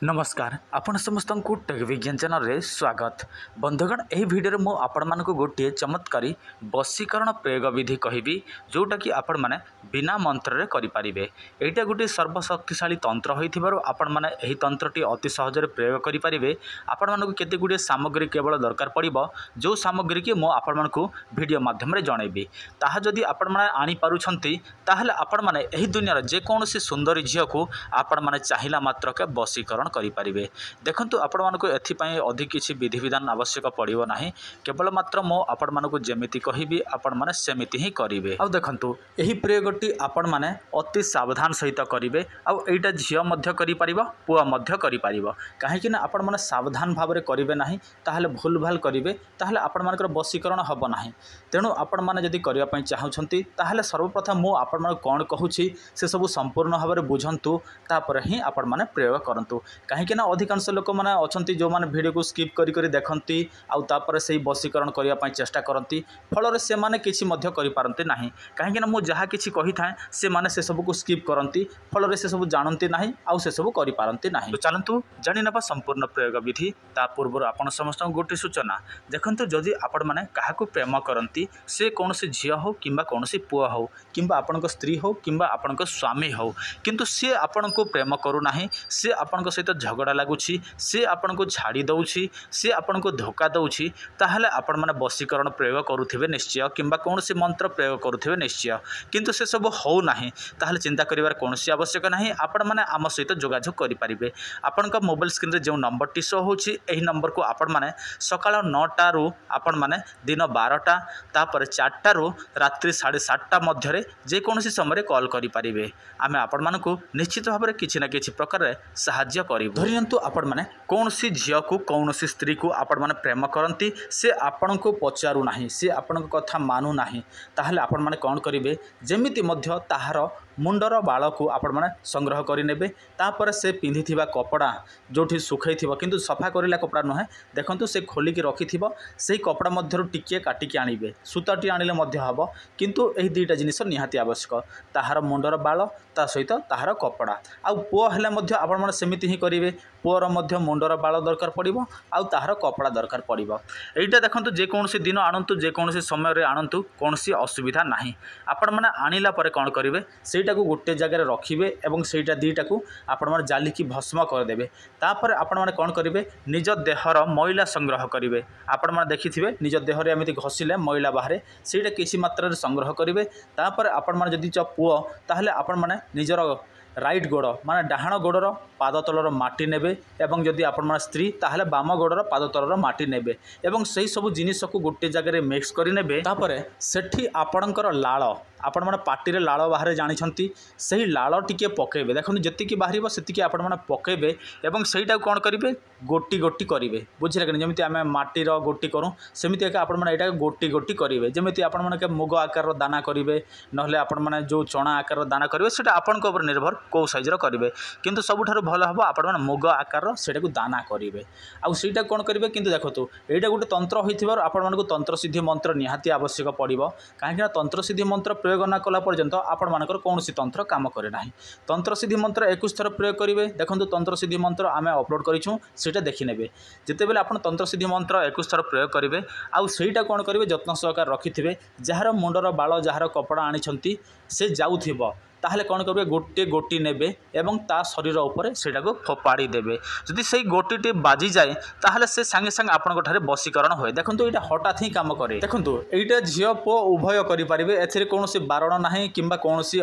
नमस्कार आपण समस्त को टेक विज्ञान चैनल रे स्वागत। बंधुगण यही भिडियो मु आपण मानक गोटे चमत्कारी वशीकरण प्रयोग विधि कहबी जोटा कि आपण माने बिना मंत्र रे करि परिबे। एटा गोटे सर्वशक्तिशाली तंत्र होइथिबारो आपण माने एही तंत्रटी अति सहज रे प्रयोग करि परिबे। आपण मानक केते गुडे सामग्री केवल दरकार पड़िबो जो सामग्री के मु आपण मानक वीडियो माध्यम रे जणैबी ताहा जदि आपण माने आनी पारुछंती ताहले आपण माने एही दुनिया रे जे कोनोसी सुंदरी झियो को आपण माने चाहिला मात्र के वशीकरण करें। देखंतु आपण मानको एथिपाई अधिक किछि विधि विधान आवश्यक पड़िबो नाही, केवल मात्र मो आपण मानको जेमिति कहिबी आपण माने सेमिति ही करिवे। आ देखंतु एही प्रयोगटी आपण माने अति सावधान सहित करिवे। आ एटा झियो मध्य करि परिबो, पुआ मध्य करि परिबो। काहे कि ना आपण माने सावधान भाव रे करिवे नाही ताहले भूल भाल करिवे ताहले आपण मानकर वशीकरण हबो नाही। तेणु आपण माने जदि करिया पई चाहुछंती ताहले सर्वप्रथम मो आपण माने कोन कहूछि से सब संपूर्ण भाव रे बुझंतु तापर ही आपण माने प्रयोग करंतु। कहीं अधिकांश लोक मैंने अच्छा जो मैंने वीडियो को स्किप करी देखती आउे से वशीकरण करने चेष्टा करती फल से मैंने किसी करते ना कहीं मुझे जहाँ कि कही था से मैंने से सबको स्किप करती फल से सब जानती ना आउ से सब करते ना। तो चलतु जानी ना संपूर्ण प्रयोग विधि ता पूर्व आपण समस्त गोटे सूचना देखंतु जदि आपण माने काहाकू प्रेम करती से कौन सी झील हो कि कौन सी पुआ हो कि आपण स्त्री हो कि आपण स्वामी हो किंतु सी आपण को प्रेम करूना सी आपण सहित झगड़ा लगुच सी आपण को छाड़ी दौची सी आपण को धोखा दौची ताहले आपण माने वशीकरण प्रयोग करुथिबे निश्चय किंबा कौन सी मंत्र प्रयोग करुथिबे निश्चय किंतु से सब हो नाही ताहले चिंता करिवार कोनोसी आवश्यक नाही। आपण माने आम सहित जोगाजोग करि परिबे। आपण का मोबाइल स्क्रीन रे जो नंबर टी शो होची एही नंबर को आपण माने सकाळ 9टा रु आपण माने दिन 12टा तापर 4टा रु रात्रि 7:30 मध्य रे जे कोनोसी समय कॉल करि परिबे। आमे आपण मानकु निश्चित भाबरे किछि ना किछि प्रकार रे सहाय्य करिबो। धरंतु आपण माने कौनसी झील को कौनसी स्त्री को आपण माने प्रेम करती से आपण को पचारू नाही से आपण कथा मानु नाही ताहले आपण माने कौन करिवे जेमिति मध्य ताहार मुंडर बाल को आपण माने संग्रह करि नेबे तापर से पिंधिथिबा कपड़ा जोठी सुखैथिबो किंतु सफा करिला कपड़ा नहे देखंतु से खोलिकी रखिथिबो सेही कपड़ा मध्यरु टिके काटिकी आनिबे सूताटी आनिले मध्य हबो किंतु एही दुईटा जिनिस निहाती आवश्यक ताहार मुंडर बाल ता सहित ताहार कपड़ा आ पुओ हेले मध्य आपण माने सेमिति ही करिवे पुअर मध्य मुंडर बाल दरकार पड़िबो आउ ताहार कपड़ा दरकार पड़िबो। एइटा देखंतु जे कोनोसी दिन आणंतु जे कोनोसी समय रे आणंतु कोनोसी असुविधा नाही। आपण माने आनिला परे कोन करिवे सेटा को गोटे जगह रखिबे एवं सेटा दीटा को आपण माने जाली की भस्म कर देबे तापर आपण माने कोन करिवे निज देहर मैला संग्रह करिवे। आपण माने देखिथिबे निज देह रे एमिति घसिले मैला बाहरे सेटा किछि मात्रा रे संग्रह करिवे तापर आपण माने जदि पुओ ताहले आपण माने निजर राइट गोड़ माने डाहाण गोड़र पाद तलर माटी नेबे एवं जदि आपण माने स्त्री ताहले बाम गोड़र पाद तलर माटी नेबे एवं सही सब जिनिस को गोटे जगह रे मिक्स करि नेबे तापरे सेठी आपणकर लाळ आपण माने पाटी रे लाळ बाहरे जानिछंती सही लाळ टिके पकेबे देखनु जतिकी बाहरिबो सेतिकी आपण माने पकेबे एवं सेटा कोन करिवे गोटी गोटी करिवे बुझिले कि जेमिति आमे माटी रो गोटी करू सेमिति एका आपण माने एटा गोटी गोटी करिवे जेमिति आपण माने के मुग आकार रो दाना करिवे नहले आपण माने जो चना आकार रो दाना करिवे सेटा आपण को ऊपर निर्भर को साइज रो करिवे किंतु सबुठारु भल हबो आपण माने मुग आकार रो सेटा को दाना करिवे आ सेटा कोन करिवे किंतु देखतो एटा गोटे तंत्र होइथिबार आपण माने को तंत्र सिद्धि मंत्र निहाती आवश्यक पड़िबो काहेकि तंत्र सिद्धि मंत्र प्रयोग न कला पर्यंत आपण मानकर कौनसी तंत्र काम करे नाही। तंत्र सिद्धि मंत्र 21 थर प्रयोग करिवे देखंतु तंत्र सिद्धि मंत्र आमे अपलोड करिछु सेटा देखि नेबे जेते बेले आपण तंत्र सिद्धि मंत्र 21 थर प्रयोग करिवे आउ सेटा कोन करिवे जत्न सहकार रखिथिबे जहार मुंडर बाळ जहार कपड़ा आनिछंती से जाउथिबो ताहले कौन करेंगे गोटे गोटी नेबे एवं ता शरीर उपरे सेटा को फोपाड़ी देबे जदि सेही गोटीटी बाजी जाए ताहले से संगे संगे आपन ठारे वशीकरण होए। देखंतु एटा हठात ही काम करे देखंतु एटा झियो पो उभय करि परिबे एथिरे कोनोसी बारण नाही किंबा कोनोसी